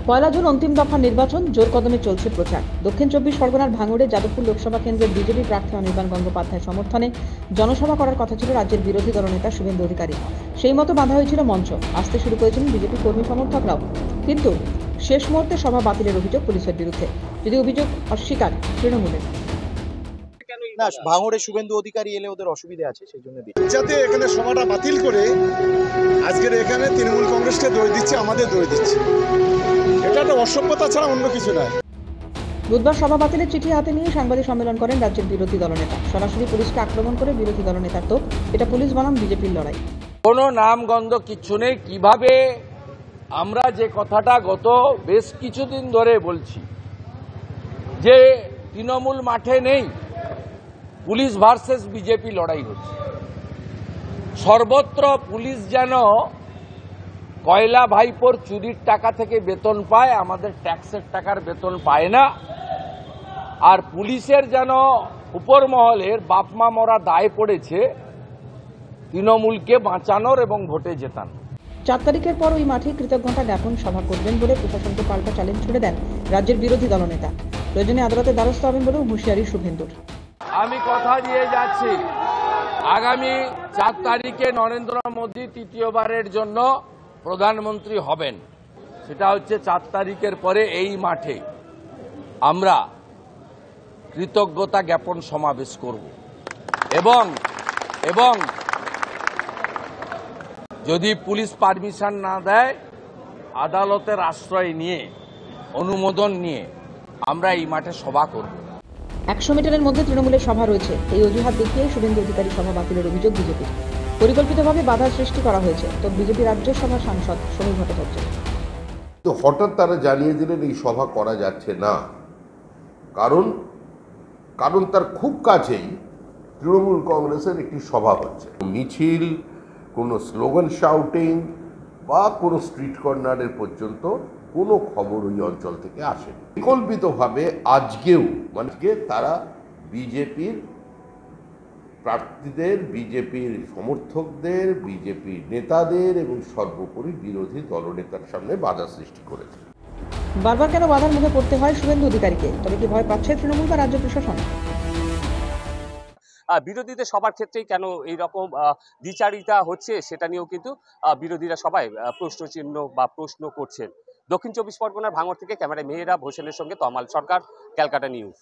পয়লা June অন্তিম দফা নির্বাচন, জোর কদমে চলছে প্রচার। দক্ষিণ চব্বিশ পরগনার ভাঙড়ে যাদবপুর লোকসভা কেন্দ্রের বিজেপি প্রার্থী অনির্বাণ গঙ্গোপাধ্যায়ের সমর্থনে জনসভা করার কথা ছিল রাজ্যের বিরোধী দলনেতা শুভেন্দু অধিকারী। সেই মতো বাঁধা হয়েছিল মঞ্চ, আসতে শুরু করেছিলেন বিজেপি কর্মী সমর্থকরাও। কিন্তু শেষ মুহূর্তে সভা বাতিলের অভিযোগ পুলিশের বিরুদ্ধে, যদি অভিযোগ অস্বীকার তৃণমূলের। না, ভাঙড়ে শুভেন্দু অধিকারী এলে ওদের অসুবিধা আছে, সেই জন্য যাতে এখানে সভাটা বাতিল করে আজকের এখানে তৃণমূল কংগ্রেসকে দোষ দিচ্ছে, আমাদের দোষ দিচ্ছে। এটা একটা অসভ্যতা ছাড়া অন্য কিছু নয়। বুধবার সভা বাতিলের চিঠি হাতে নিয়ে সাংবাদিক সম্মেলন করেন রাজ্যের বিরোধী দলনেতা। সরাসরি পুলিশকে আক্রমণ করে বিরোধী দলনেতার তো এটা পুলিশ বনাম বিজেপির লড়াই। কোনো নামগন্ধ কিচ্ছু নেই। কিভাবে আমরা যে কথাটা গত বেশ কিছুদিন ধরে বলছি যে তৃণমূল মাঠে নেই, পুলিশ ভার্সেস বিজেপি লড়াই হচ্ছে। সর্বত্র পুলিশ যেন কয়লা ভাইপোর চুরির টাকা থেকে বেতন পায়, আমাদের ট্যাক্সের টাকার বেতন পায় না। আর পুলিশের যেন উপর মহলের বাপমা মরা দায় পড়েছে তৃণমূলকে বাঁচানোর এবং ভোটে জেতানোর। 4 তারিখের পর ওই মাঠে কৃতজ্ঞতা জ্ঞাপন সভা করবেন বলে প্রশাসনকে পাল্টা চ্যালেঞ্জ ছুড়ে দেন রাজ্যের বিরোধী দলনেতা। প্রয়োজনে আদালতে দ্বারস্থ হবেন বলেও হুঁশিয়ারি শুভেন্দুর। আমি কথা দিয়ে যাচ্ছি, আগামী 4 তারিখে নরেন্দ্র মোদী তৃতীয়বারের জন্য প্রধানমন্ত্রী হবেন। সেটা হচ্ছে 4 তারিখের পরে এই মাঠে আমরা কৃতজ্ঞতা জ্ঞাপন সমাবেশ করব এবং যদি পুলিশ পারমিশন না দেয়, আদালতের আশ্রয় নিয়ে, অনুমোদন নিয়ে আমরা এই মাঠে সভা করব। 100 মিটারের মধ্যে তৃণমূলের সভা রয়েছে, এই অজুহাত দেখিয়ে শুভেন্দু অধিকারী সভা বাতিলের অভিযোগ বিজেপির। পরিকল্পিতভাবে বাধার সৃষ্টি করা হয়েছে, তো বিজেপি রাজ্যসভার সাংসদ সমীর ভট্টাচার্য। তো হঠাৎ তারা জানিয়ে দিলেন এই সভা করা যাচ্ছে না, কারণ তার খুব কাছেই তৃণমূল কংগ্রেসের একটি সভা হচ্ছে। মিছিল, কোনো স্লোগান শাউটিং বা কোনো স্ট্রিট কর্নারের পর্যন্ত কোনো খবর ওই অঞ্চল থেকে আসেনি। বিকল্পিতভাবে আজকেও তারা বিজেপির প্রার্থীদের, বিজেপির সমর্থকদের, বিজেপির নেতাদের এবং সর্বোপরি বিরোধী দলনেতার সামনে বাধা সৃষ্টি করেছে। বারবার কেন বাধার মুখে পড়তে হয় শুভেন্দু অধিকারীকে? তবে কি ভয় পাচ্ছে তৃণমূল বা রাজ্য প্রশাসন? বিরোধীদের সবার ক্ষেত্রেই কেন এইরকম দ্বিচারিতা হচ্ছে, সেটা নিয়েও কিন্তু বিরোধীরা সবাই প্রশ্নচিহ্ন বা প্রশ্ন করছেন। দক্ষিণ চব্বিশ পরগনার ভাঙড় থেকে ক্যামেরায় মেহেরাব হোসেনের সঙ্গে তমাল সরকার, ক্যালকাটা নিউজ।